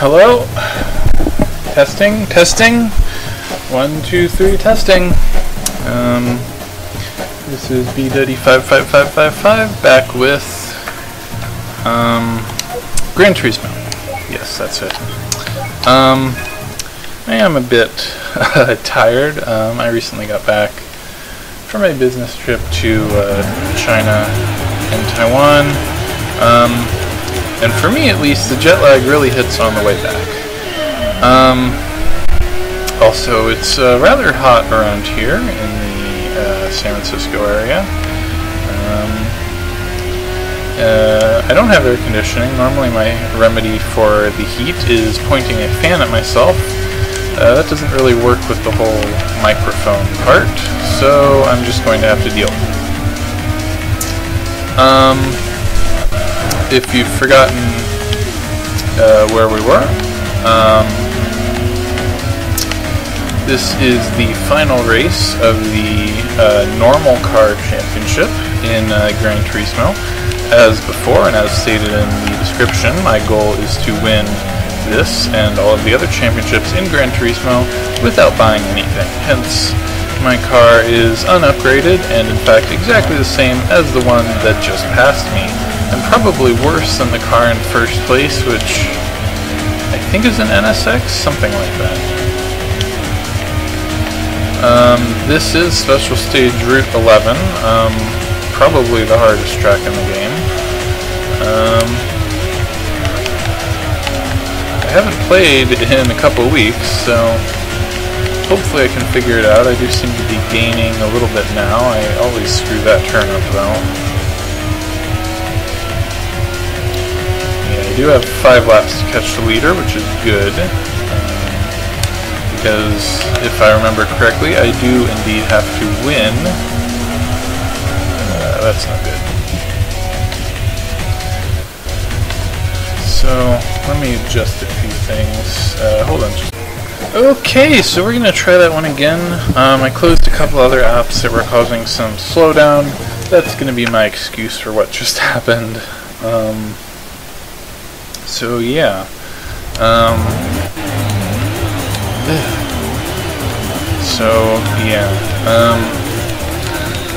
Hello? Testing, testing. 1, 2, 3, testing. This is BDuddy55555 back with Gran Turismo. Yes, that's it. I am a bit tired. I recently got back from a business trip to China and Taiwan. And for me, at least, the jet lag really hits on the way back. Also, it's rather hot around here in the San Francisco area. I don't have air conditioning. Normally my remedy for the heat is pointing a fan at myself. That doesn't really work with the whole microphone part, so I'm just going to have to deal with it. If you've forgotten where we were, this is the final race of the normal car championship in Gran Turismo. As before, and as stated in the description, my goal is to win this and all of the other championships in Gran Turismo without buying anything. Hence, my car is unupgraded and in fact exactly the same as the one that just passed me. And probably worse than the car in first place, which I think is an NSX, something like that. This is Special Stage Route 11, probably the hardest track in the game. I haven't played in a couple weeks, so hopefully I can figure it out. I do seem to be gaining a little bit now. I always screw that turn up though. I do have 5 laps to catch the leader, which is good, because if I remember correctly, I do indeed have to win. That's not good. So, let me adjust a few things. Hold on. Okay, so we're going to try that one again. I closed a couple other apps that were causing some slowdown. That's going to be my excuse for what just happened. So yeah,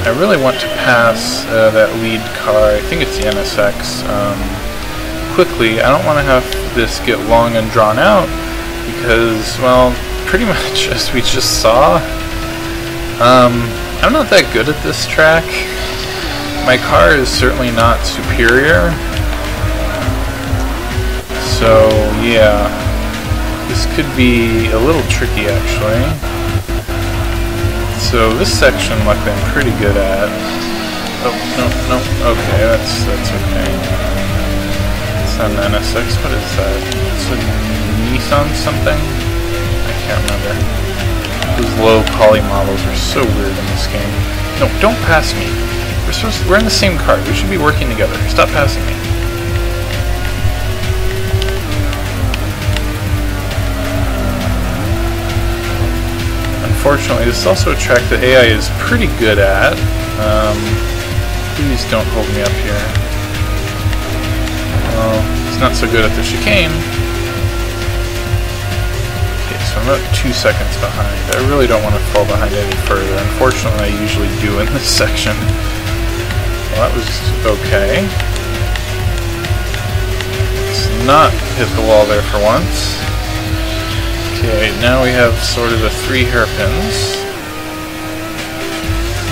I really want to pass that lead car. I think it's the NSX quickly. I don't want to have this get long and drawn out because, well, pretty much as we just saw, I'm not that good at this track. My car is certainly not superior. So, yeah, this could be a little tricky, actually. So, this section, luckily, I'm pretty good at. Oh, no, okay, that's okay. It's not an NSX, what is that? It's a Nissan something? I can't remember. Those low poly models are so weird in this game. No, don't pass me. We're in the same car. We should be working together. Stop passing me. Unfortunately, this is also a track that AI is pretty good at. Please don't hold me up here. Well, it's not so good at the chicane. Okay, so I'm about 2 seconds behind. I really don't want to fall behind any further. Unfortunately, I usually do in this section. Well, that was okay. Let's not hit the wall there for once. Okay, now we have sort of the 3 hairpins.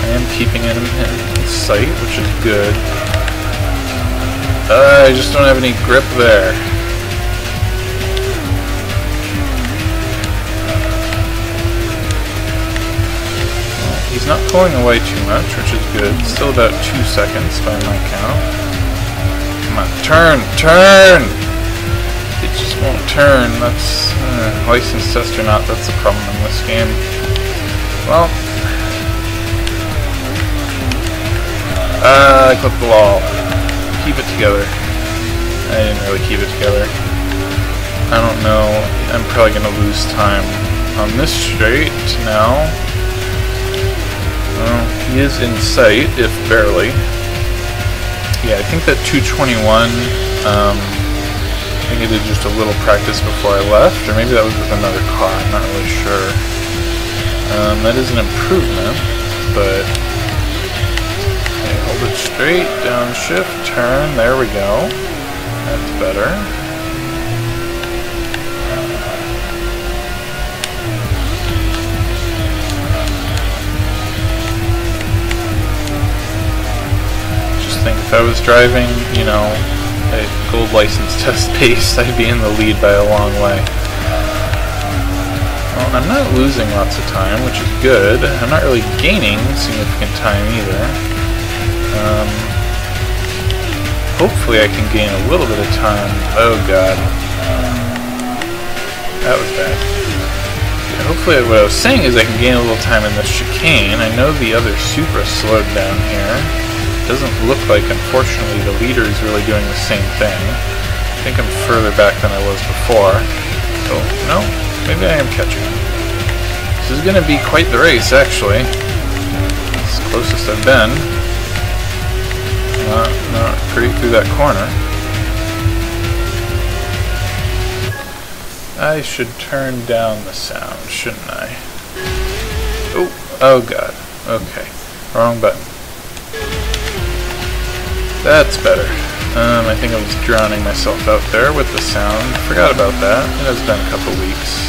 I am keeping it in sight, which is good. I just don't have any grip there. Well, he's not pulling away too much, which is good. Still about 2 seconds by my count. Come on, turn! It just won't turn. That's licensed test or not, that's the problem in this game. Well, I clipped the wall. Keep it together. I didn't really keep it together. I don't know. I'm probably going to lose time on this straight now. Well, he is in sight, if barely. Yeah, I think that 221 think I did just a little practice before I left, or maybe that was with another car, I'm not really sure. That is an improvement, but okay, hold it straight, downshift, turn, there we go. That's better. Just think if I was driving, you know, a gold license test pace, I'd be in the lead by a long way. Well, I'm not losing lots of time, which is good. I'm not really gaining significant time either. Hopefully I can gain a little bit of time. Oh god. That was bad. Yeah, hopefully what I was saying is I can gain a little time in this chicane. I know the other Supra slowed down here. Doesn't look like, unfortunately, the leader is really doing the same thing. I think I'm further back than I was before. Oh, no. Maybe I am catching him. This is going to be quite the race, actually. It's the closest I've been. Not pretty through that corner. I should turn down the sound, shouldn't I? Oh god. Okay. Wrong button. That's better. I think I was drowning myself out there with the sound. Forgot about that. It has been a couple weeks.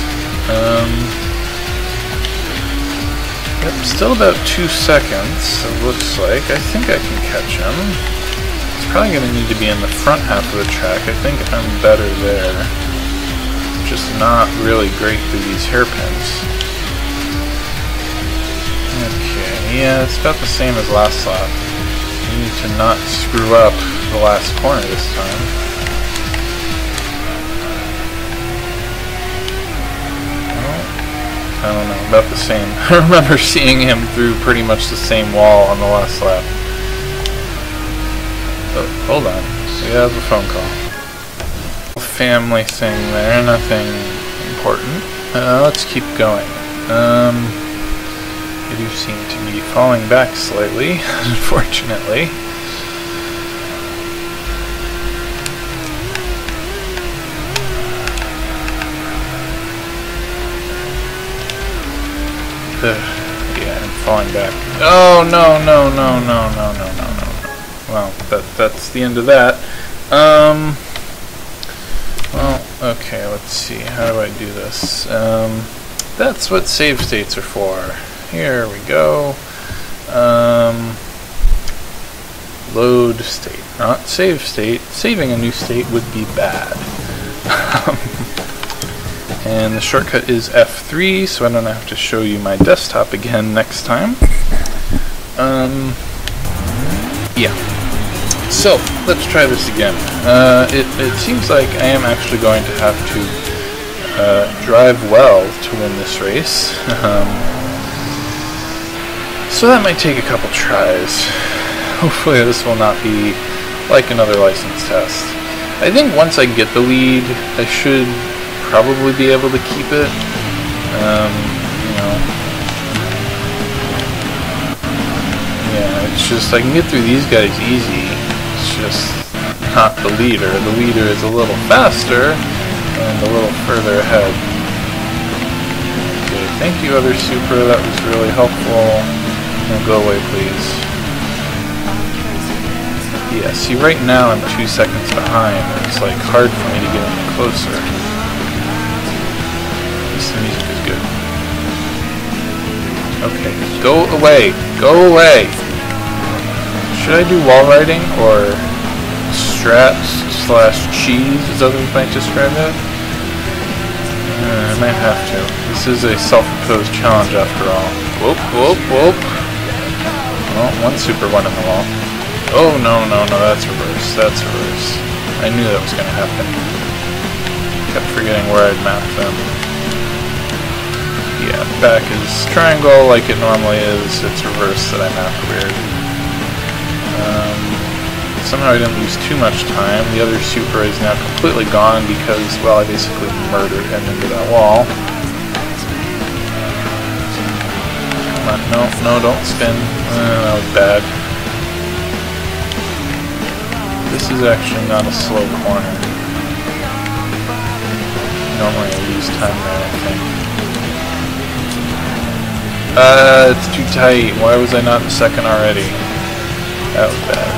Yep, still about 2 seconds, it looks like. I think I can catch him. He's probably going to need to be in the front half of the track. I think I'm better there. Just not really great through these hairpins. Okay, yeah, it's about the same as last lap. You need to not screw up the last corner this time. I don't know, about the same. I remember seeing him through pretty much the same wall on the last lap. Oh, hold on. We have a phone call. Family thing there, nothing important. Let's keep going. I do seem to be falling back slightly, unfortunately. Yeah, I'm falling back. Oh no. Well, that's the end of that. Well, okay, let's see. How do I do this? That's what save states are for. Here we go. Load state, not save state. Saving a new state would be bad. And the shortcut is F3, so I don't have to show you my desktop again next time. Yeah. So, let's try this again. It seems like I am actually going to have to drive well to win this race. So that might take a couple tries. Hopefully this will not be like another license test. I think once I get the lead, I should probably be able to keep it. You know. Yeah, it's just I can get through these guys easy. It's just not the leader. The leader is a little faster and a little further ahead. Okay, thank you, other Supra. That was really helpful. Now go away, please. Yeah, see, right now I'm 2 seconds behind. It's like hard for me to get any closer. The music is good. Okay, go away! Go away! Should I do wall riding or straps/cheese, as others might describe it? I might have to. This is a self-imposed challenge after all. Whoop, whoop, whoop! Well, one Supra went in the wall. Oh, no, that's reverse. That's reverse. I knew that was going to happen. Kept forgetting where I'd mapped them. Yeah, back is triangle like it normally is. It's reverse that I mapped weird. Somehow I didn't lose too much time. The other Supra is now completely gone because, well, I basically murdered him into that wall. Come on, no, don't spin. That was bad. This is actually not a slow corner. Normally I lose time there, I think. It's too tight. Why was I not in second already? That was bad.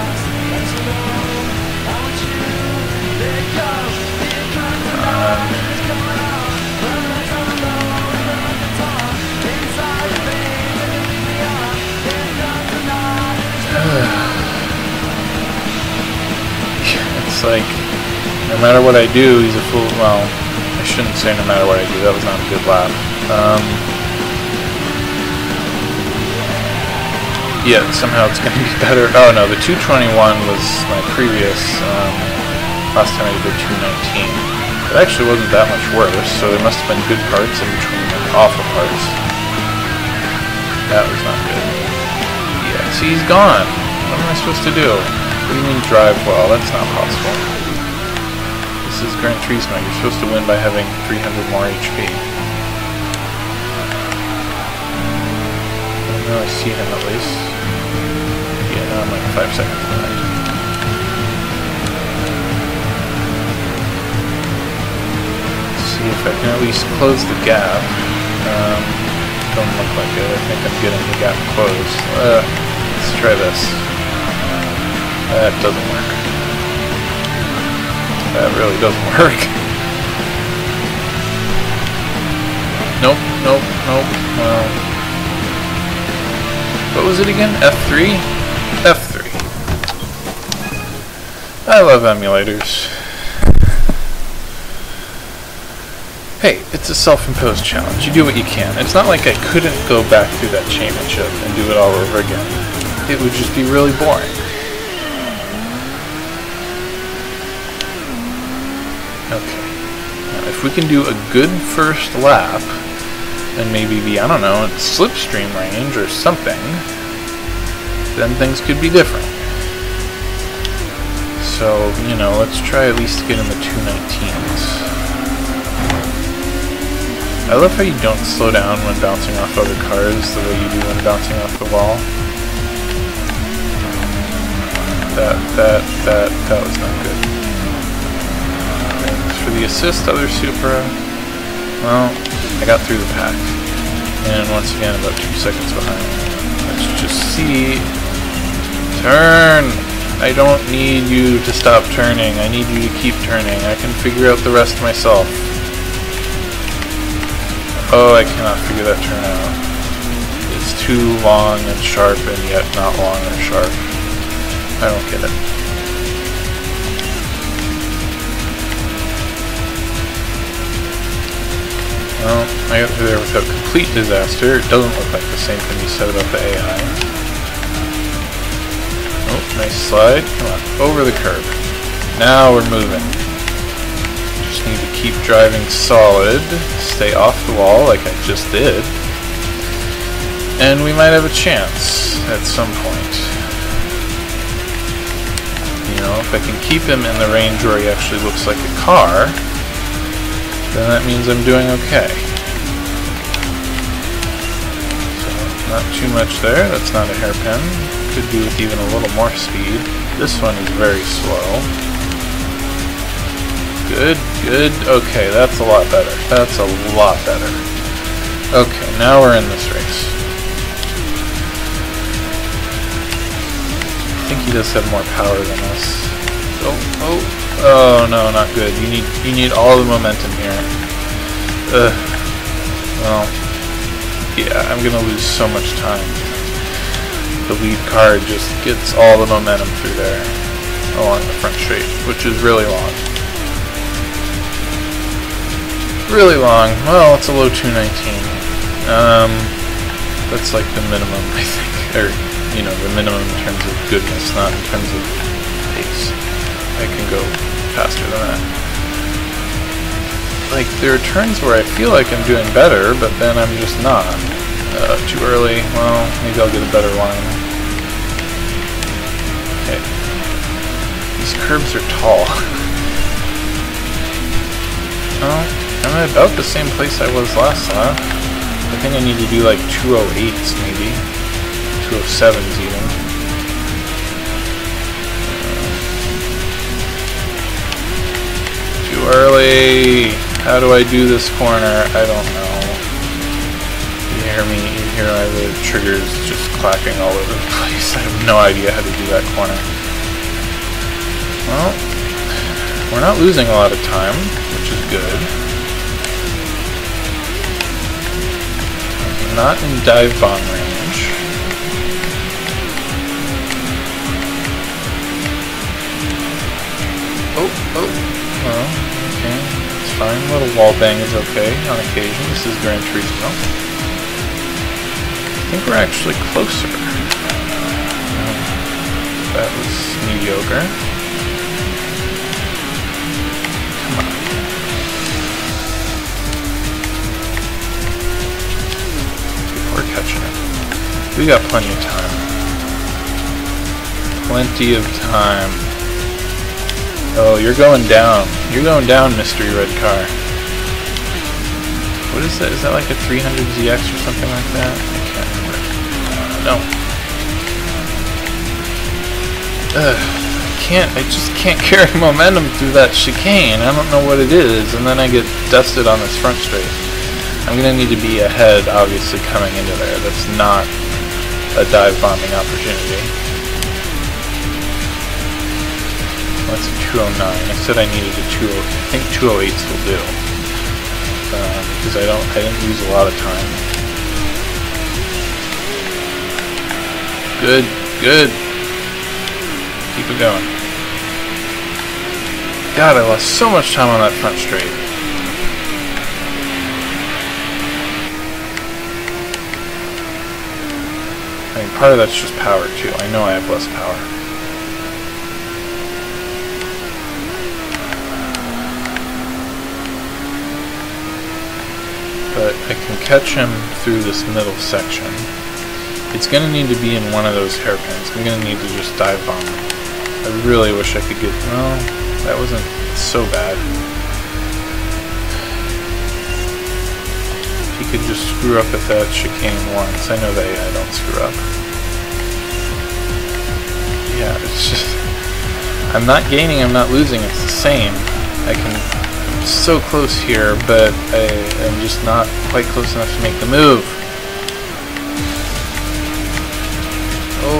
It's like, no matter what I do, he's a fool. Well, I shouldn't say no matter what I do. That was not a good lap. Yeah, somehow it's going to be better. Oh no, the 221 was my previous, last time I did 219. It actually wasn't that much worse, so there must have been good parts in between and awful parts. That was not good. Yeah, see, he's gone. What am I supposed to do? What do you mean drive well? That's not possible. This is Gran Turismo. You're supposed to win by having 300 more HP. Now I see him at least. Yeah, now I'm like 5 seconds behind. Let's see if I can at least close the gap. Don't look like it. I think I'm getting the gap closed. Let's try this. That doesn't work. That really doesn't work. Nope, nope, nope. What was it again? F3? F3. I love emulators. Hey, it's a self-imposed challenge. You do what you can. It's not like I couldn't go back through that championship and do it all over again. It would just be really boring. Okay. Now, if we can do a good first lap, and maybe be, I don't know, at slipstream range or something, then things could be different. So, you know, let's try at least to get in the 219s. I love how you don't slow down when bouncing off other cars the way you do when bouncing off the wall. That was not good. Thanks for the assist, other Supra. Well, I got through the pack, and once again about 2 seconds behind. Let's just see. Turn! I don't need you to stop turning. I need you to keep turning. I can figure out the rest myself. Oh, I cannot figure that turn out. It's too long and sharp, and yet not long or sharp. I don't get it. Well, I got through there without complete disaster. It doesn't look like the same thing you said about the AI. Oh, nice slide. Come on, over the curb. Now we're moving. Just need to keep driving solid, stay off the wall like I just did, and we might have a chance at some point. You know, if I can keep him in the range where he actually looks like a car, then that means I'm doing okay. So, not too much there. That's not a hairpin. Could do with even a little more speed. This one is very slow. Good, good. Okay, that's a lot better. That's a lot better. Okay, now we're in this race. I think he does have more power than us. Oh no, not good. You need all the momentum here. Well, yeah, I'm gonna lose so much time. The lead car just gets all the momentum through there along the front straight, which is really long. Really long. Well, it's a low 219. That's like the minimum, I think, or you know, the minimum in terms of goodness, not in terms of pace. I can go faster than that. Like, there are turns where I feel like I'm doing better, but then I'm just not. Too early. Well, maybe I'll get a better line. Okay. These curbs are tall. Oh, I'm at about the same place I was last lap. I think I need to do like 208s maybe. 207s even. Too early. How do I do this corner? I don't know. You hear me? You hear the triggers just clapping all over the place. I have no idea how to do that corner. Well, we're not losing a lot of time, which is good. Not in dive bomb range. Oh, well, okay, it's fine. A little wall bang is okay on occasion. This is Gran Turismo. I think we're actually closer. That was mediocre. Come on. We're catching it. We got plenty of time. Plenty of time. Oh, you're going down. You're going down, mystery red car. What is that? Is that like a 300ZX or something like that? I can't remember. No. I just can't carry momentum through that chicane. I don't know what it is, and then I get dusted on this front straight. I'm gonna need to be ahead, obviously, coming into there. That's not a dive bombing opportunity. That's a 209. I said I needed a 20. I think 208s will do. Because I didn't lose a lot of time. Good, good. Keep it going. God, I lost so much time on that front straight. I mean, part of that's just power too. I know I have less power. But I can catch him through this middle section. It's going to need to be in one of those hairpins. I'm going to need to just dive bomb him. I really wish I could get... Well, that wasn't so bad. If he could just screw up at that chicane once. I know that I don't screw up. Yeah, it's just... I'm not gaining, I'm not losing. It's the same. I'm so close here, but I am just not quite close enough to make the move. Oh.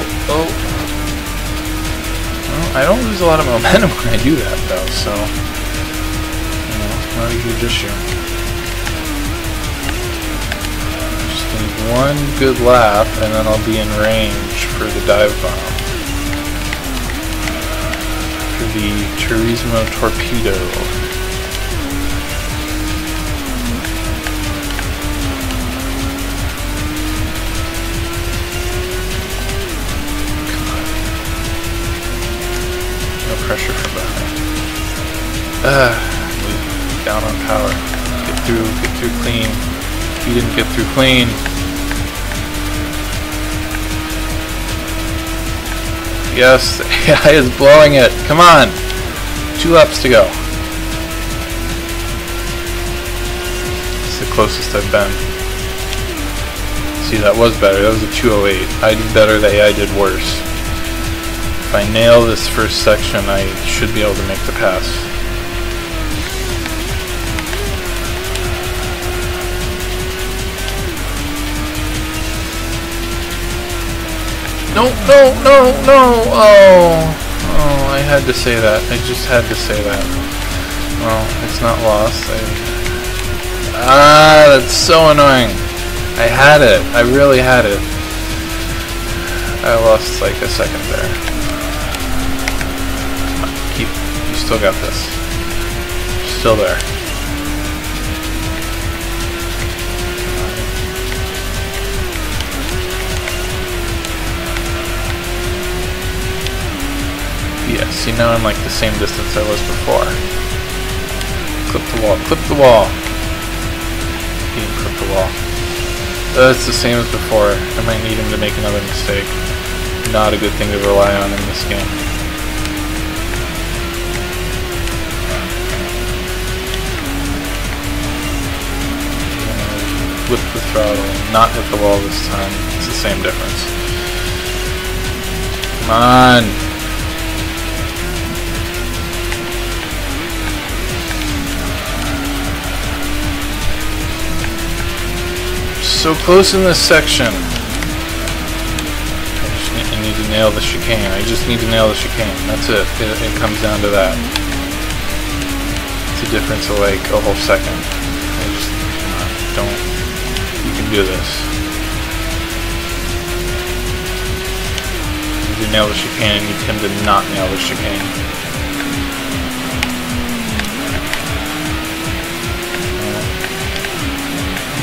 Well, I don't lose a lot of momentum when I do that, though, so... You know, not a huge issue. Just need one good lap, and then I'll be in range for the dive bomb. For the Turismo Torpedo. Pressure from behind. Down on power. Get through clean. He didn't get through clean. Yes, the AI is blowing it. Come on. 2 laps to go. It's the closest I've been. See, that was better. That was a 208. I did better, the AI did worse. If I nail this first section, I should be able to make the pass. No! Oh, I had to say that. I just had to say that. Well, it's not lost. That's so annoying. I had it. I really had it. I lost like a second there. You still got this. Still there. Yeah, see, now I'm like the same distance I was before. Clip the wall, clip the wall. Clip the wall. It's the same as before. I might need him to make another mistake. Not a good thing to rely on in this game. Flip the throttle, not hit the wall this time. It's the same difference. Come on! so close in this section. I need to nail the chicane. I just need to nail the chicane. That's it. It comes down to that. It's a difference of like a whole second. I just don't. You can do this. You nail the chicane. I need him to not nail the chicane.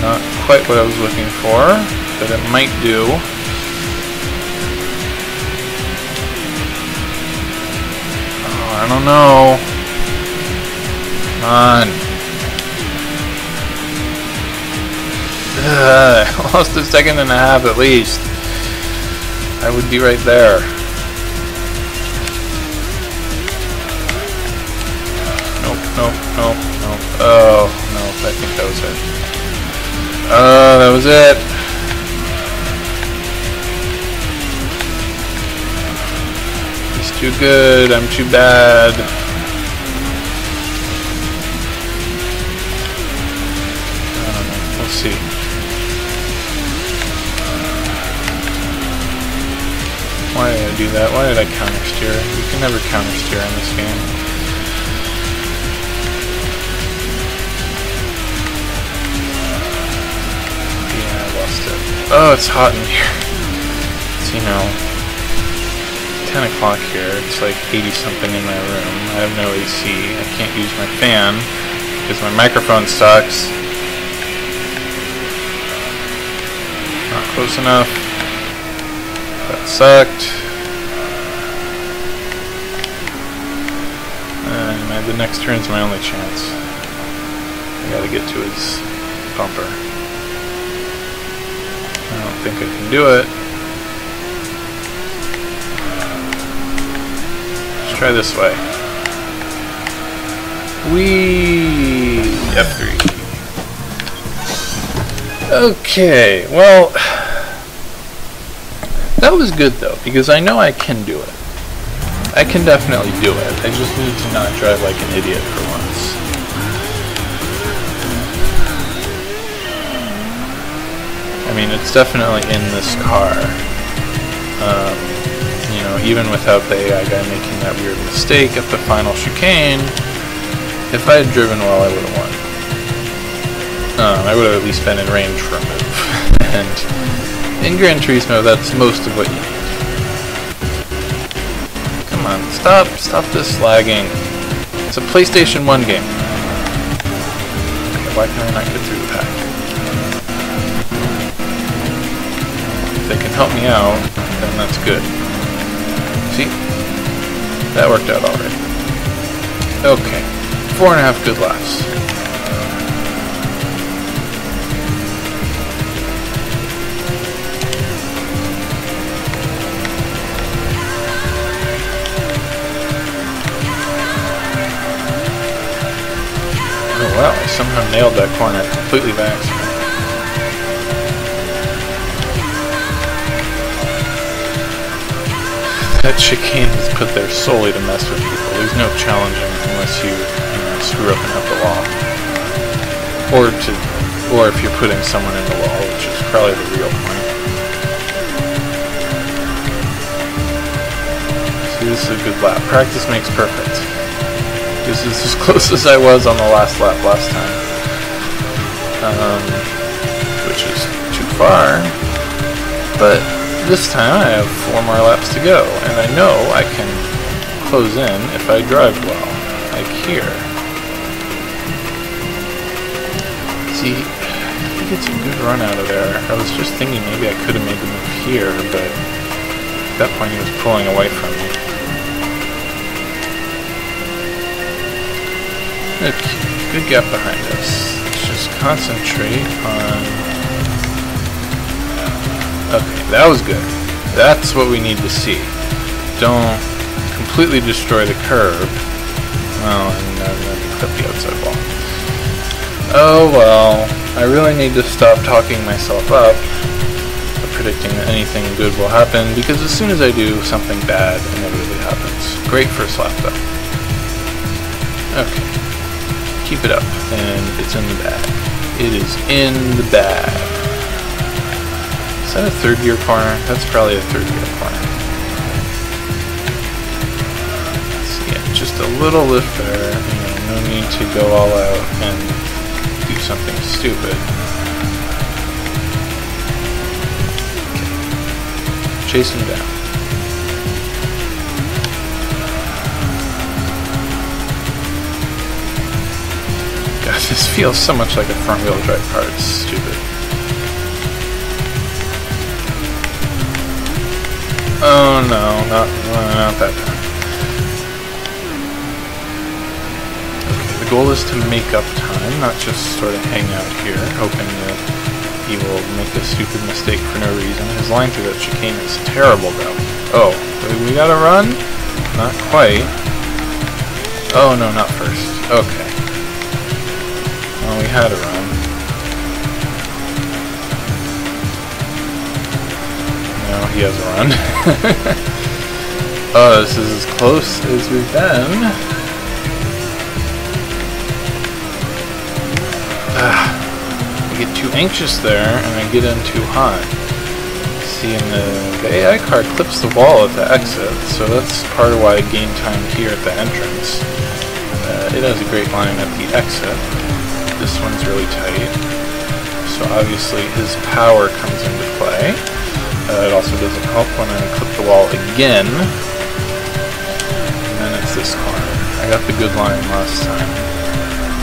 Not quite what I was looking for, but it might do. Oh, I don't know. Come on. I lost a second and a half at least. I would be right there. Nope. Oh, no, I think that was it. Oh, that was it. He's too good. I'm too bad. I don't know. We'll see. Why did I do that? Why did I counter steer? You can never counter steer in this game. Oh, it's hot in here. It's, you know, 10 o'clock here. It's like 80 something in my room. I have no AC. I can't use my fan because my microphone sucks. Not close enough. That sucked. And the next turn's my only chance. I gotta get to his bumper. I don't think I can do it. Let's try this way. Whee! F3. Okay, well, that was good though, because I know I can do it. I can definitely do it. I just need to not drive like an idiot for once. I mean, it's definitely in this car. You know, even without the AI guy making that weird mistake at the final chicane, if I had driven well, I would have won. I would have at least been in range for a move. And in Gran Turismo, that's most of what you need. Come on, stop this lagging. It's a PlayStation 1 game. Okay, why can I not get through the pack? They can help me out, then that's good. See? That worked out alright. Okay. 4.5 good laps. Oh wow, I somehow nailed that corner completely by accident. That chicane is put there solely to mess with people. There's no challenging unless you know, screw up and have the wall. Or if you're putting someone in the wall, which is probably the real point. See, this is a good lap. Practice makes perfect. This is as close as I was on the last lap last time. Which is too far. But this time I have 4 more laps to go, and I know I can close in if I drive well, like here. See, he gets a good run out of there. I was just thinking maybe I could have made the move here, but at that point he was pulling away from me. Okay, good gap behind us. Let's just concentrate on... Okay, that was good. That's what we need to see. Don't completely destroy the curb. Well, and I'm going to clip the outside wall. Oh well, I really need to stop talking myself up, predicting that anything good will happen, because as soon as I do, something bad inevitably happens. Great first lap though. Okay, keep it up, and it's in the bag. It is in the bag. Is that a third gear corner? That's probably a third gear corner. So yeah, just a little lift there. No need to go all out and do something stupid. Okay. Chase him down. God, this feels so much like a front-wheel drive car. It's stupid. Oh no, not that time. Okay, the goal is to make up time, not just sort of hang out here, hoping that he will make a stupid mistake for no reason. His line through that chicane is terrible, though. Oh, we gotta run? Not quite. Oh no, not first. Okay. Well, we had to run. No, he has a run. Oh, this is as close as we've been. I get too anxious there, and I get in too hot. See, and the AI car clips the wall at the exit, so that's part of why I gain time here at the entrance. It has a great line at the exit. This one's really tight, so obviously his power comes into play. It also doesn't help when I clip the wall again. And then it's this corner. I got the good line last time.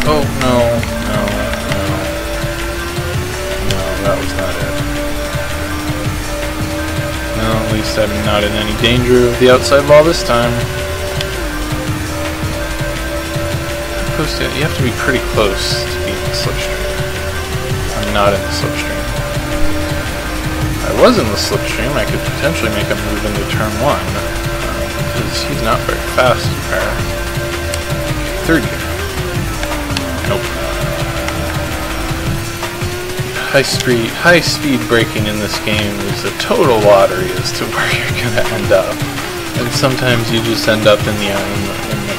Oh, no, no, no. No, that was not it. No, at least I'm not in any danger of the outside wall this time. You have to be pretty close to be in the slipstream. I'm not in the slipstream. If I was in the slipstream, I could potentially make a move into turn 1, because he's not very fast in there. Third gear. Nope. High speed braking in this game is a total lottery as to where you're going to end up. And sometimes you just end up in the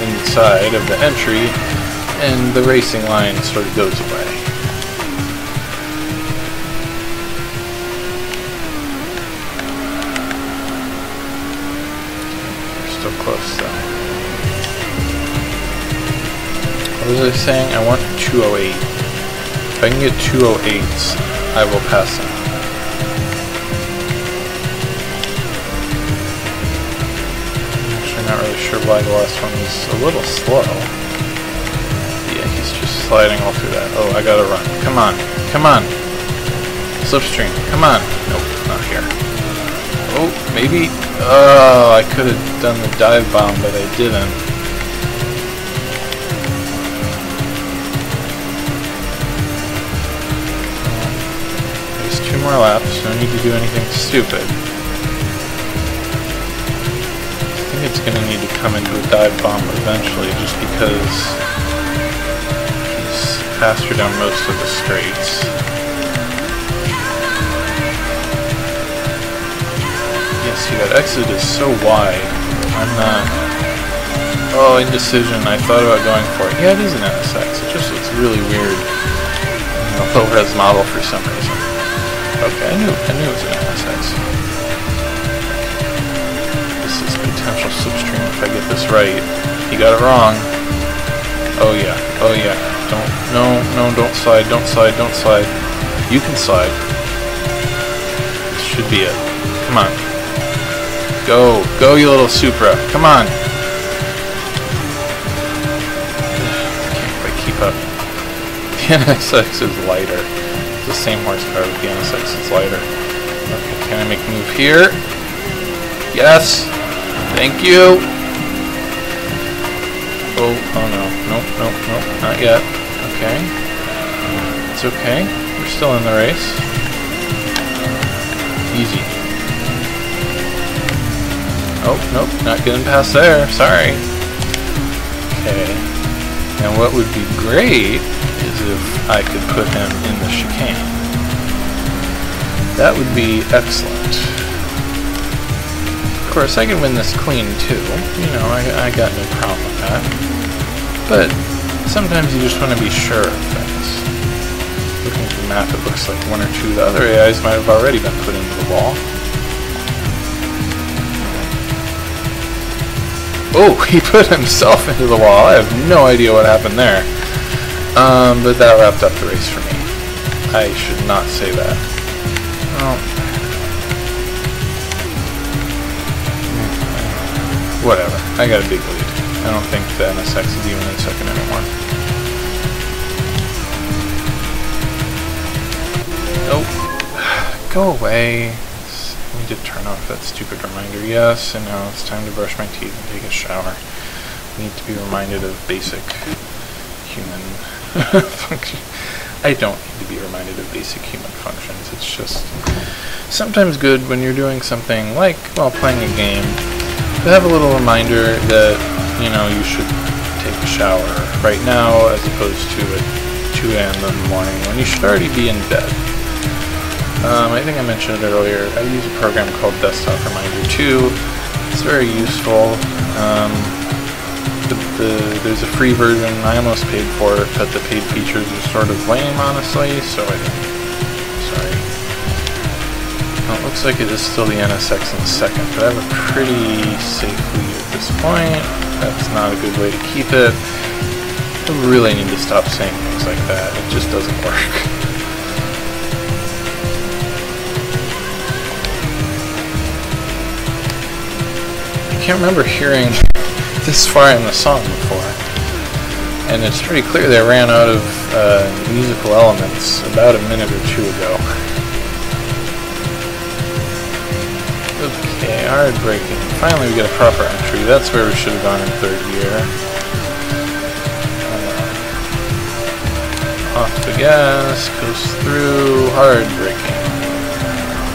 inside of the entry, and the racing line sort of goes away. We're still close though. What was I saying? I want 208. If I can get 208s, I will pass him. I'm actually not really sure why the last one was a little slow. He's just sliding all through that. Oh, I gotta run. Come on. Come on. Slipstream. Come on. Nope, not here. Oh, maybe. Oh, I could have done the dive bomb, but I didn't. There's 2 more laps. No need to do anything stupid. I think it's gonna need to come into a dive bomb eventually, just because faster down most of the straights. Yes, see, that exit is so wide. I'm not... Oh, indecision. I thought about going for it. Yeah, it is an NSX. It just looks really weird in a low-res model for some reason. Okay, I knew it was an NSX. This is potential slipstream if I get this right. He got it wrong. Oh yeah, oh yeah. Don't slide, don't slide, don't slide. You can slide. This should be it. Come on. Go, you little Supra. Come on. Can't quite keep up. The NSX is lighter. It's the same horsepower, but the NSX is lighter. Okay, can I make a move here? Yes. Thank you. Oh no. Nope, not yet. Okay. It's okay. We're still in the race. Easy. Oh, nope, not getting past there. Sorry. Okay. Now what would be great is if I could put him in the chicane. That would be excellent. Of course, I can win this clean too. You know, I got no problem with that. But sometimes you just want to be sure of things. Looking to map, it looks like one or two of the other AIs might have already been put into the wall. Oh, he put himself into the wall. I have no idea what happened there. But that wrapped up the race for me. I should not say that. Well, whatever. I got a big lead. I don't think the NSX is even in second anymore. Oh, go away. I need to turn off that stupid reminder. Yes, and now it's time to brush my teeth and take a shower. I need to be reminded of basic human function. I don't need to be reminded of basic human functions. It's just sometimes good when you're doing something like, well, playing a game, to have a little reminder that, you know, you should take a shower right now as opposed to at 2 a.m. in the morning when you should already be in bed. I think I mentioned it earlier. I use a program called Desktop Reminder 2. It's very useful. There's a free version. I almost paid for it, but the paid features are sort of lame, honestly, so I didn't. Sorry. Well, it looks like it is still the NSX in second, but I have a pretty safe lead at this point. That's not a good way to keep it. I really need to stop saying things like that. It just doesn't work. I can't remember hearing this far in the song before, and it's pretty clear they ran out of musical elements about a minute or two ago. Okay, hard braking. Finally we get a proper entry. That's where we should have gone in third gear. Off the gas, coast through, hard braking.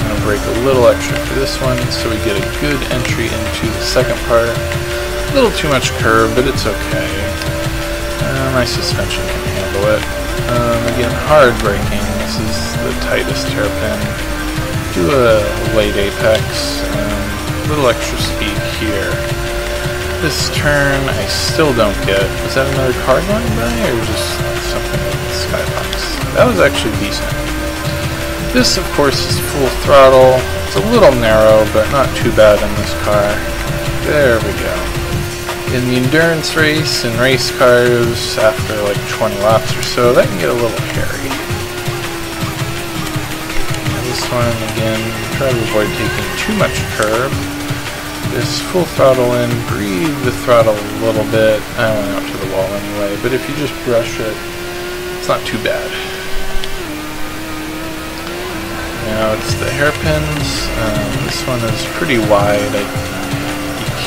I'm going to brake a little extra for this one so we get a good entry into the second part. A little too much curve, but it's okay. My suspension can handle it. Again, hard braking. This is the tightest hairpin. Do a late apex. A little extra speed here. This turn I still don't get. Is that another car going by, or just something in the skybox? That was actually decent. This, of course, is full throttle. It's a little narrow, but not too bad in this car. There we go. In the endurance race and race cars, after like 20 laps or so, that can get a little hairy. And this one, again, try to avoid taking too much curb. This full throttle in, breathe the throttle a little bit. I went out to the wall anyway, but if you just brush it, it's not too bad. Now it's the hairpins. This one is pretty wide.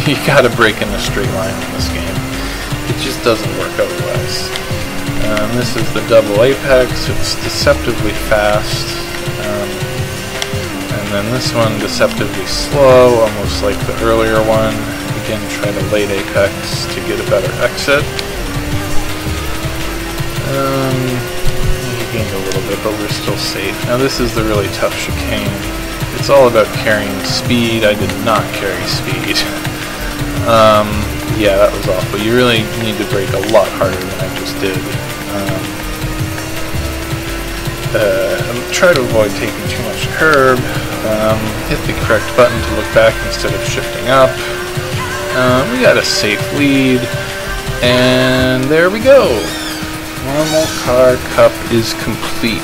You gotta brake in a straight line in this game. It just doesn't work otherwise. This is the double apex. It's deceptively fast. And then this one, deceptively slow, almost like the earlier one. Again, try to late apex to get a better exit. We gained a little bit, but we're still safe. Now this is the really tough chicane. It's all about carrying speed. I did not carry speed. Yeah, that was awful. You really need to brake a lot harder than I just did. Try to avoid taking too much curb. Hit the correct button to look back instead of shifting up. We got a safe lead, and there we go. Normal car cup is complete.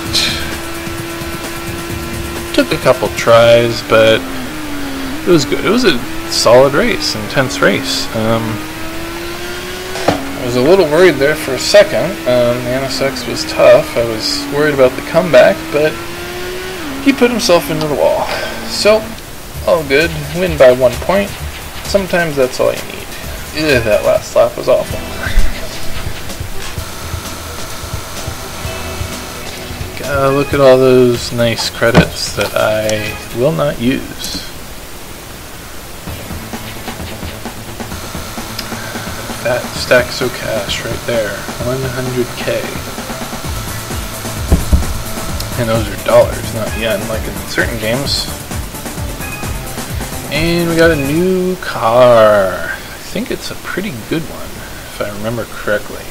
Took a couple tries, but it was good. It was a solid race, intense race. I was a little worried there for a second. The NSX was tough. I was worried about the comeback, but he put himself into the wall. So, all good. Win by 1 point. Sometimes that's all you need. Ew, that last lap was awful. Look at all those nice credits that I will not use. That stacks of cash right there, 100K. And those are dollars, not yen, like in certain games. And we got a new car. I think it's a pretty good one, if I remember correctly.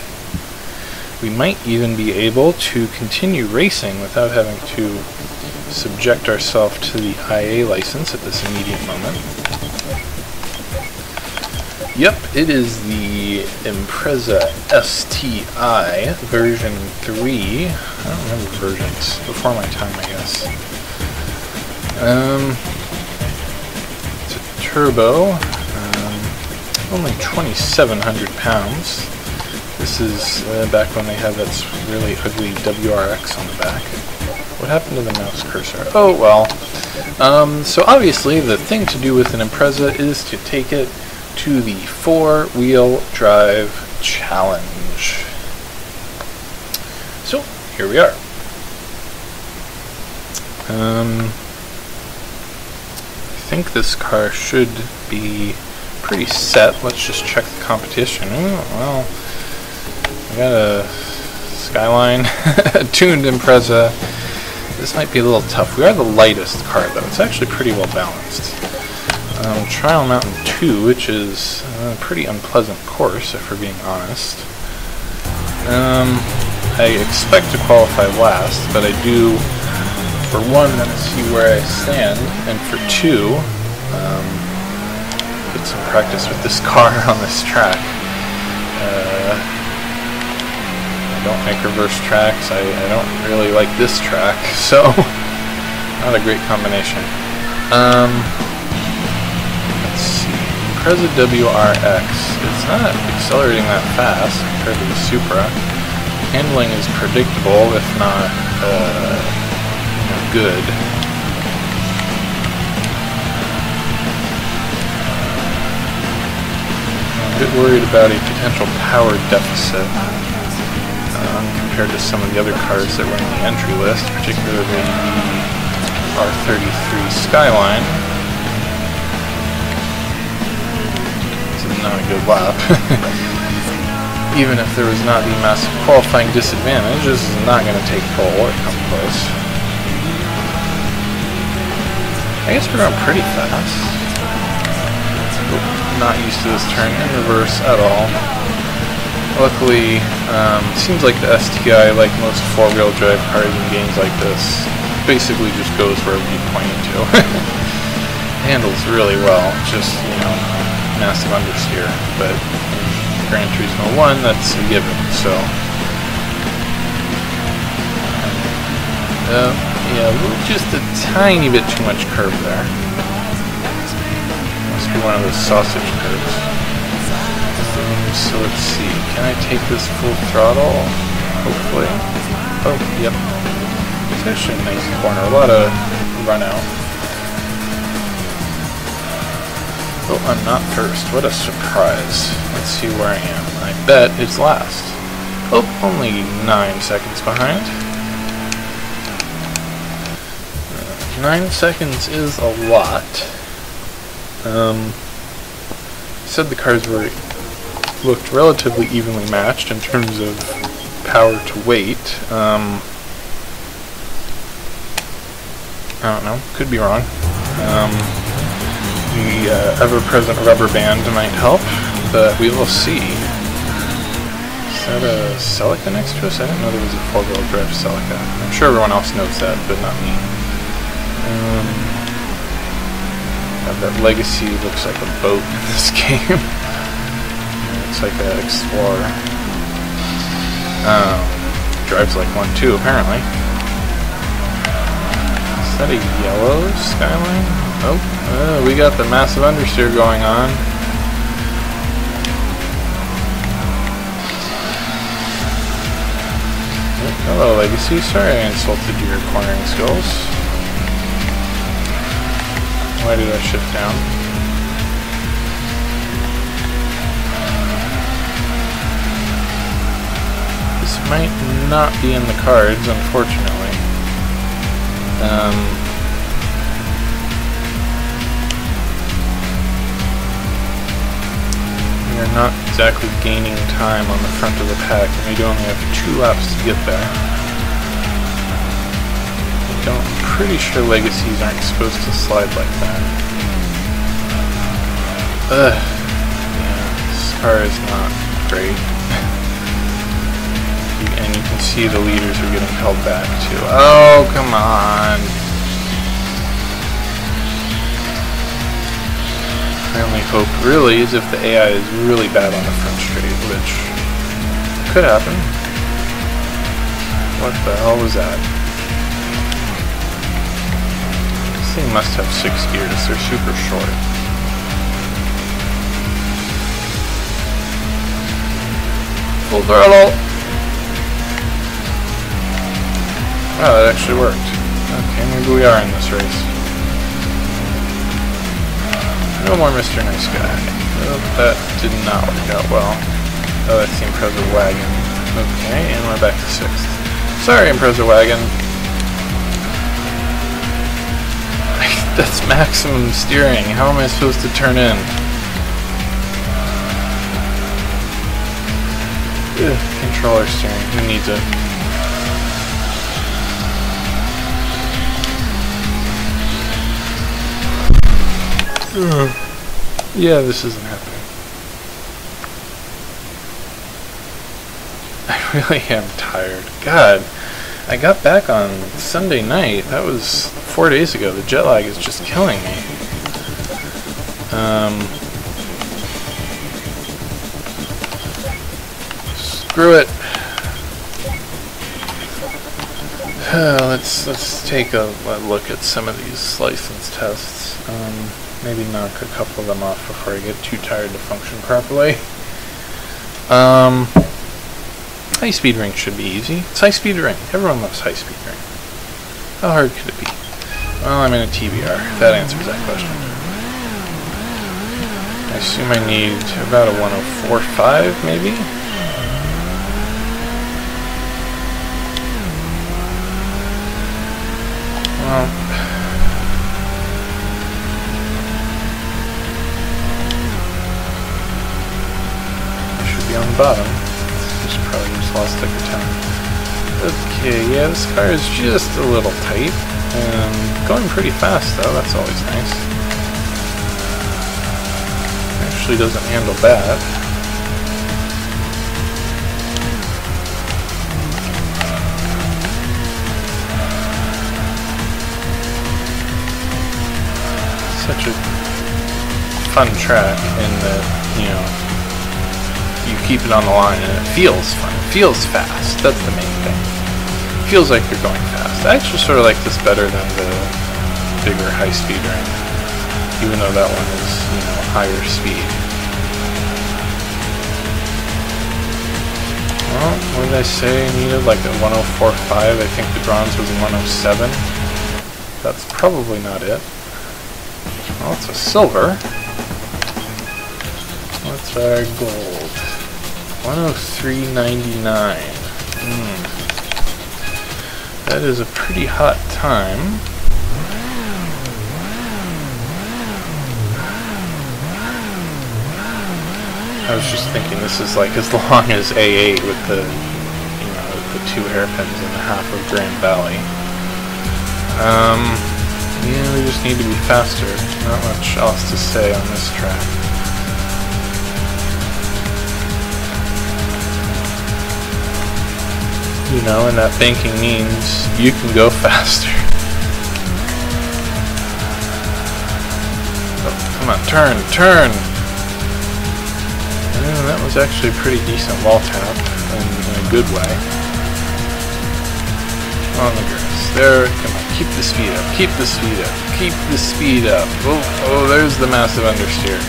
we might even be able to continue racing without having to subject ourselves to the IA license at this immediate moment. Yep, it is the Impreza STI version 3. I don't remember versions. Before my time, I guess. It's a turbo. Only 2,700 pounds. This is back when they had that really ugly WRX on the back. What happened to the mouse cursor? Oh, well. So obviously the thing to do with an Impreza is to take it to the 4-wheel drive challenge. So, here we are. I think this car should be pretty set. Let's just check the competition. Oh, well, I got a Skyline, a tuned Impreza. This might be a little tough. We are the lightest car, though. It's actually pretty well balanced. Trial Mountain 2, which is a pretty unpleasant course, if we're being honest. I expect to qualify last, but I do, for one, want to see where I stand, and for two, get some practice with this car on this track. I don't like reverse tracks. I don't really like this track, so not a great combination. Let's see. Impreza WRX. It's not accelerating that fast compared to the Supra. Handling is predictable, if not good. I'm a bit worried about a potential power deficit compared to some of the other cars that were in the entry list, particularly the R33 Skyline. This is not a good lap. Even if there was not the massive qualifying disadvantage, this is not going to take pole or come close. I guess we're going pretty fast. Not used to this turn in reverse at all. Luckily, seems like the STI, like most four-wheel drive cars in games like this, basically just goes wherever you point it to. Handles really well, just, massive understeer, but in Gran Turismo 1, that's a given, so. Yeah, just a tiny bit too much curve there. Must be one of those sausage curves. So let's see, can I take this full throttle? Hopefully. Oh, yep. It's actually a nice corner, a lot of run out. Oh, I'm not first, what a surprise. Let's see where I am. I bet it's last. Oh, only 9 seconds behind. 9 seconds is a lot. Said the cars looked relatively evenly matched in terms of power to weight. I don't know, could be wrong. The ever-present rubber band might help, but we will see. Is that a Celica next to us? I didn't know there was a four-wheel drive Celica. I'm sure everyone else knows that, but not me. That Legacy looks like a boat in this game. Looks like an Explorer. Drives like one too, apparently. Is that a yellow Skyline? Oh, we got the massive understeer going on. Hello, Legacy. Sorry I insulted your cornering skills. Why did I shift down? This might not be in the cards, unfortunately. We are not exactly gaining time on the front of the pack, and we do only have 2 laps to get there. I'm pretty sure Legacies aren't supposed to slide like that. Yeah, this car is not great. The see the leaders are getting held back too. Oh, come on. My only hope really is if the AI is really bad on the front straight, which could happen. What the hell was that? This thing must have 6 gears. They're super short. Full throttle! Wow, that actually worked. Okay, maybe we are in this race. No more Mr. Nice Guy. Oh, that did not work out well. Oh, that's the Impreza Wagon. Okay, and we're back to 6th. Sorry, Impreza Wagon. That's maximum steering. How am I supposed to turn in? Ugh, controller steering. Who needs it? Yeah, this isn't happening. I really am tired. God, I got back on Sunday night. That was 4 days ago. The jet lag is just killing me. Screw it. Let's take a look at some of these license tests. Maybe knock a couple of them off before I get too tired to function properly. High-speed ring should be easy. It's high-speed ring. Everyone loves high-speed ring. How hard could it be? Well, I'm in a TBR. That answers that question. I assume I need about a 104.5, maybe? Well, on the bottom. Just probably just lost a good time. Okay, yeah, this car is just a little tight. Going pretty fast though, that's always nice. Actually doesn't handle bad. Such a fun track in that, you know, you keep it on the line and it feels fun. It feels fast. That's the main thing. It feels like you're going fast. I actually sort of like this better than the bigger high-speed ring, even though that one is, you know, higher speed. Well, what did I say? I needed like a 104.5. I think the bronze was a 107. That's probably not it. Well, it's a silver. What's our gold? 103.99. That is a pretty hot time. I was just thinking this is like as long as A8 with the, you know, the 2 hairpins and a half of Grand Valley. Yeah, we just need to be faster. Not much else to say on this track. You know, and that banking means you can go faster. Oh, come on, turn, turn! And that was actually a pretty decent wall tap, in a good way. On the grass. There, come on, keep the speed up, keep the speed up, keep the speed up. Oh, there's the massive understeer.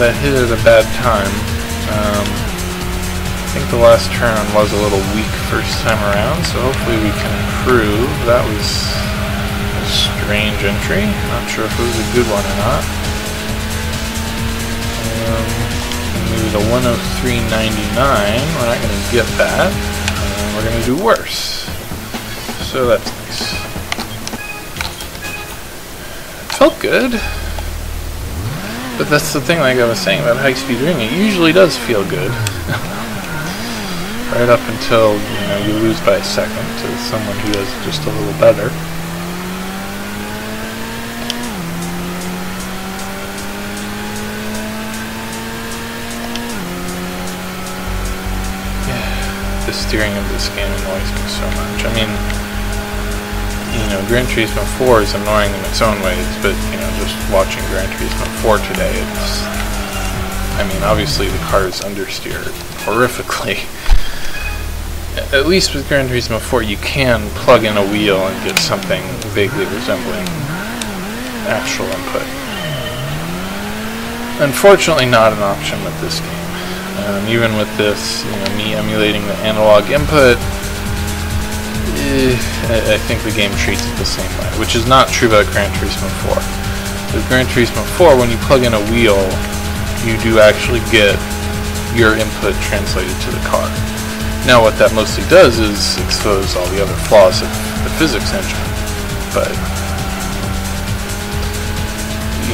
That hit at a bad time. I think the last turn was a little weak first time around, so hopefully we can improve. That was a strange entry. Not sure if it was a good one or not. Maybe the 103.99. We're not going to get that. We're going to do worse. So that's nice. It felt good. But that's the thing, like I was saying about high-speed ring. It usually does feel good. Right up until, you know, you lose by a second to someone who does just a little better. Yeah, steering of this game annoys me so much. I mean, you know, Gran Turismo 4 is annoying in its own ways, but, you know, just watching Gran Turismo 4 today, it's, I mean, obviously the car is understeered horrifically. At least with Gran Turismo 4, you can plug in a wheel and get something vaguely resembling actual input. Unfortunately, not an option with this game. Even with this, you know, me emulating the analog input, I think the game treats it the same way, which is not true about Gran Turismo 4. With Gran Turismo 4, when you plug in a wheel, you do actually get your input translated to the car. Now, what that mostly does is expose all the other flaws of the physics engine, but,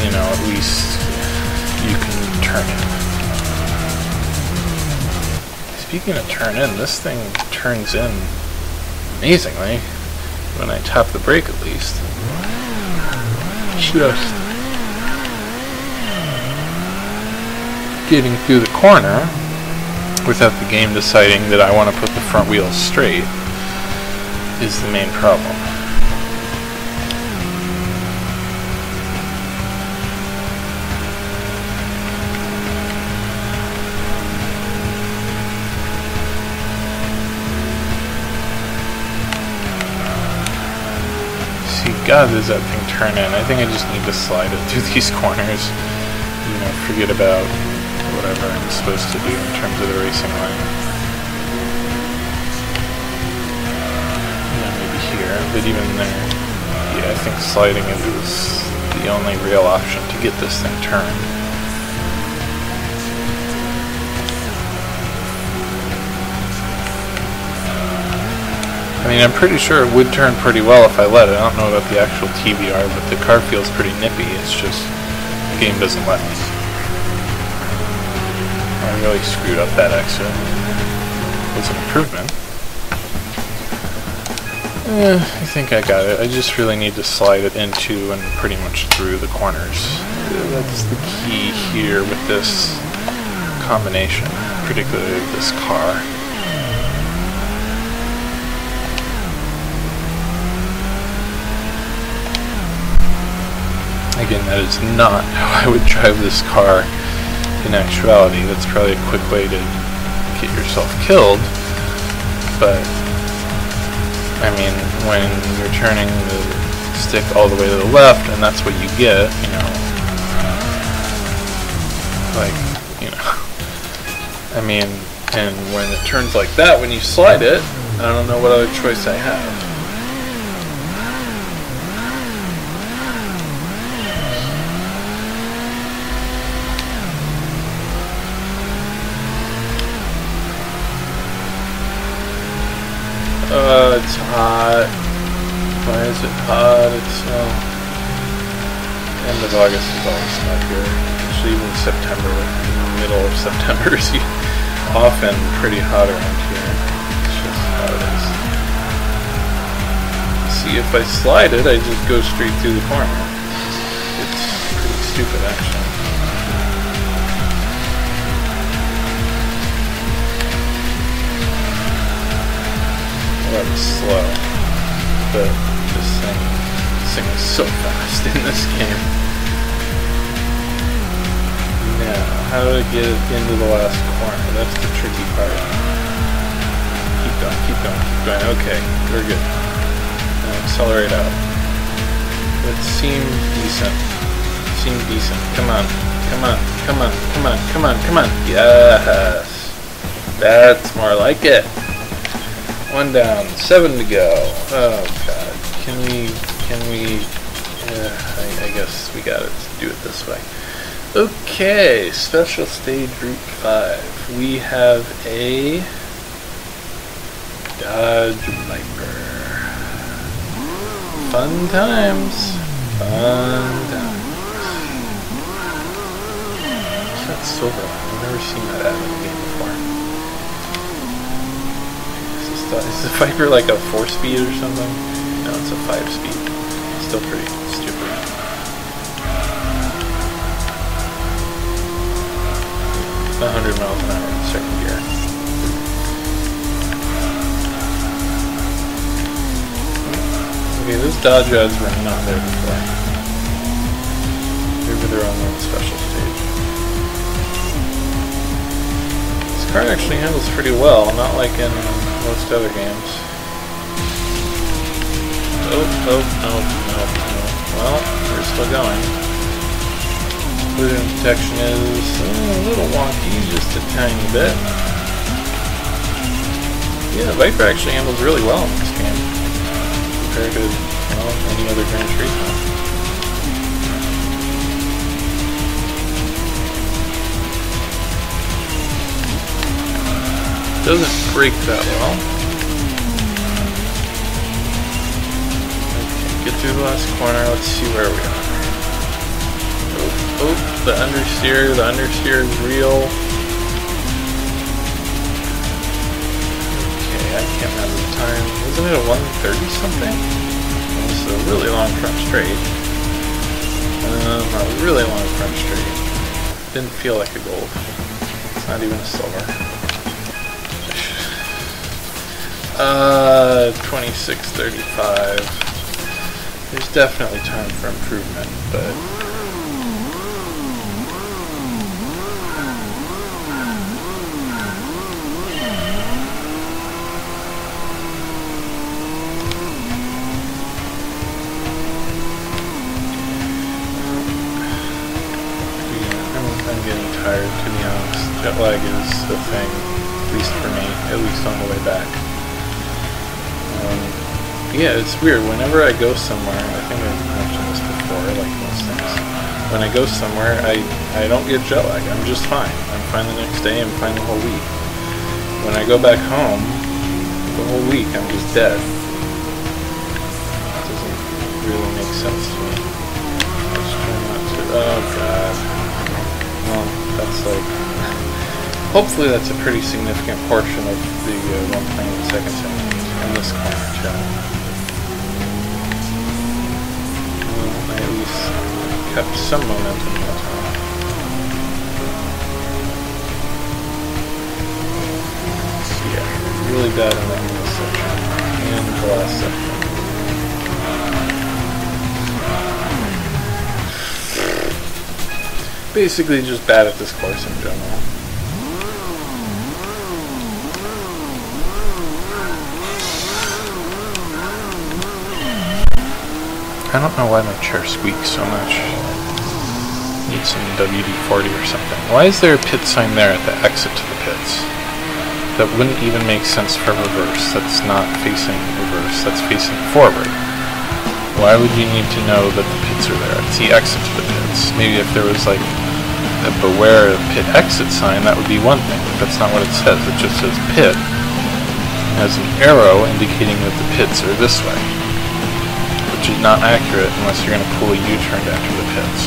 you know, at least you can turn in. Speaking of turn in, this thing turns in amazingly when I tap the brake, at least. Just getting through the corner without the game deciding that I want to put the front wheels straight is the main problem. God, does that thing turn in? I think I just need to slide it through these corners. You know, forget about whatever I'm supposed to do in terms of the racing line. Yeah, maybe here, but even there, yeah, I think sliding it is the only real option to get this thing turned. I mean, I'm pretty sure it would turn pretty well if I let it. I don't know about the actual TBR, but the car feels pretty nippy. It's just, the game doesn't let me. I really screwed up that exit. It was an improvement. I think I got it. I just really need to slide it into and pretty much through the corners. That's the key here with this combination, particularly with this car. Again, that is not how I would drive this car in actuality. That's probably a quick way to get yourself killed, but I mean, when you're turning the stick all the way to the left and that's what you get, you know, like, you know, I mean, and when it turns like that, when you slide it, I don't know what other choice I have. It's hot. Why is it hot? It's end of August is always hot here. Actually, even September, middle of September is often pretty hot around here. It's just how it is. See, if I slide it, I just go straight through the corner. It's pretty stupid, actually. That was slow, but this thing is so fast in this game. Now, how do I get it into the last corner? That's the tricky part. Keep going, keep going, keep going. Okay, we're good. Now accelerate out. That seemed decent. Seemed decent. Come on, come on, come on, come on, come on, come on. Yes! That's more like it. 1 down, 7 to go. Oh god, can we, I guess we gotta do it this way. Okay, special stage route 5. We have a Dodge Viper. Fun times. Fun times. What's that silver line? I've never seen that out of the game before. Is the Viper like a 4-speed or something? No, it's a 5-speed. Still pretty stupid. It's 100 miles an hour in second gear. Okay, those dodge rods were not there before. They were their own little special stage. This car actually handles pretty well, not like in most other games. Oh, no. Well, we're still going. Collision protection is a little wonky, just a tiny bit. Yeah, the Viper actually handles really well in this game compared to, well, any other Gran Turismo. Doesn't break that well. Okay, get through the last corner, let's see where we are. Oh, the understeer is real. I can't remember the time. Wasn't it a 130 something? It was a really long front straight. A really long front straight. Didn't feel like a gold. It's not even a silver. 2635. There's definitely time for improvement, but I'm getting tired, to be honest. Jet lag is the thing, at least for me, at least on the way back. Yeah, it's weird. Whenever I go somewhere, I think I've mentioned this before, like most things. When I go somewhere, I don't get jet lag. I'm just fine. I'm fine the next day, I'm fine the whole week. When I go back home, the whole week, I'm just dead. It doesn't really make sense to me. I just try not to... Oh, God. Well, that's like... Hopefully that's a pretty significant portion of the 1.8 seconds in this corner, too. I at least kept some momentum that time. So yeah, really bad in that middle section. And the last section. Basically just bad at this course in general. I don't know why my chair squeaks so much. Need some WD-40 or something. Why is there a pit sign there at the exit to the pits? That wouldn't even make sense for reverse. That's not facing reverse, that's facing forward. Why would you need to know that the pits are there? It's the exit to the pits. Maybe if there was like a beware pit exit sign, that would be one thing, but that's not what it says. It just says pit. It has an arrow indicating that the pits are this way, which is not accurate unless you're going to pull a U-turn to enter the pits.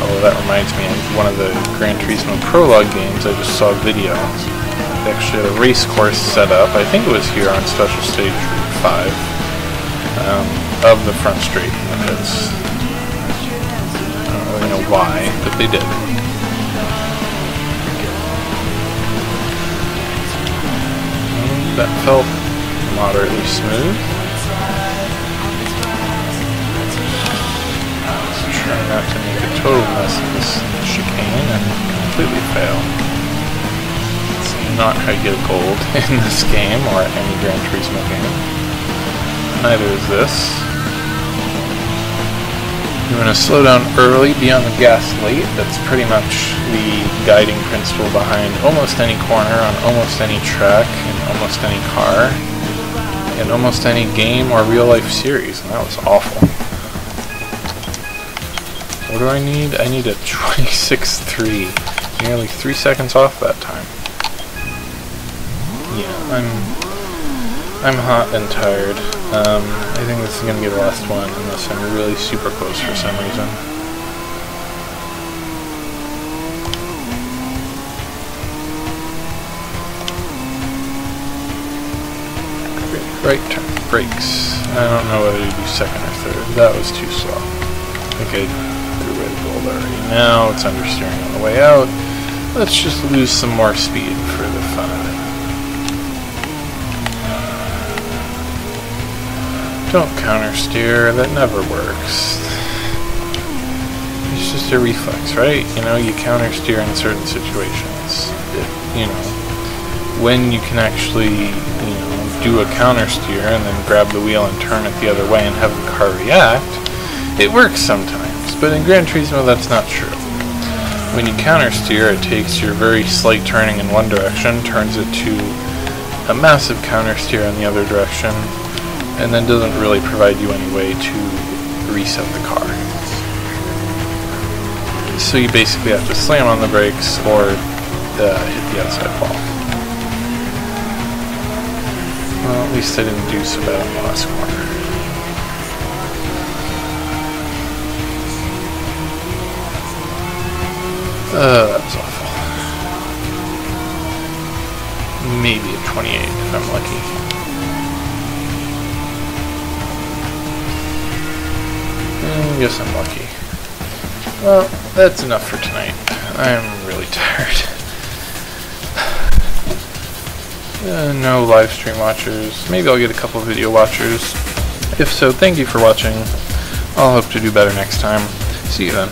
Oh, that reminds me, in one of the Gran Turismo prologue games, I just saw a video. They actually had a race course set up, I think it was here on Special Stage 5, of the front straight in the pits. I don't really know why, but they did. That felt moderately smooth. Try not to make a total mess of this chicane and completely fail. It's not how you get gold in this game or any Gran Turismo game. Neither is this. You want to slow down early, be on the gas late. That's pretty much the guiding principle behind almost any corner on almost any track in almost any car in almost any game or real life series, and that was awful. What do I need? I need a 26.3. Nearly 3 seconds off that time. Yeah, I'm hot and tired. I think this is going to be the last one unless I'm really super close for some reason. Right turn. Brakes. I don't know whether to do second or third. That was too slow. I think I threw away the gold already. Now it's understeering on the way out. Let's just lose some more speed for the fun of it. Don't counter steer, that never works. It's just a reflex, right? You know, you counter steer in certain situations. You know, when you can actually, you know, do a counter steer and then grab the wheel and turn it the other way and have the car react, it works sometimes. But in Gran Turismo, that's not true. When you counter steer, it takes your very slight turning in one direction, turns it to a massive counter steer in the other direction, and then doesn't really provide you any way to reset the car. So you basically have to slam on the brakes or hit the outside wall. Well, at least I didn't do so bad on the last corner. That was awful. Maybe a 28 if I'm lucky. I guess I'm lucky. Well, that's enough for tonight. I'm really tired. No live stream watchers. Maybe I'll get a couple video watchers. If so, thank you for watching. I'll hope to do better next time. See you then.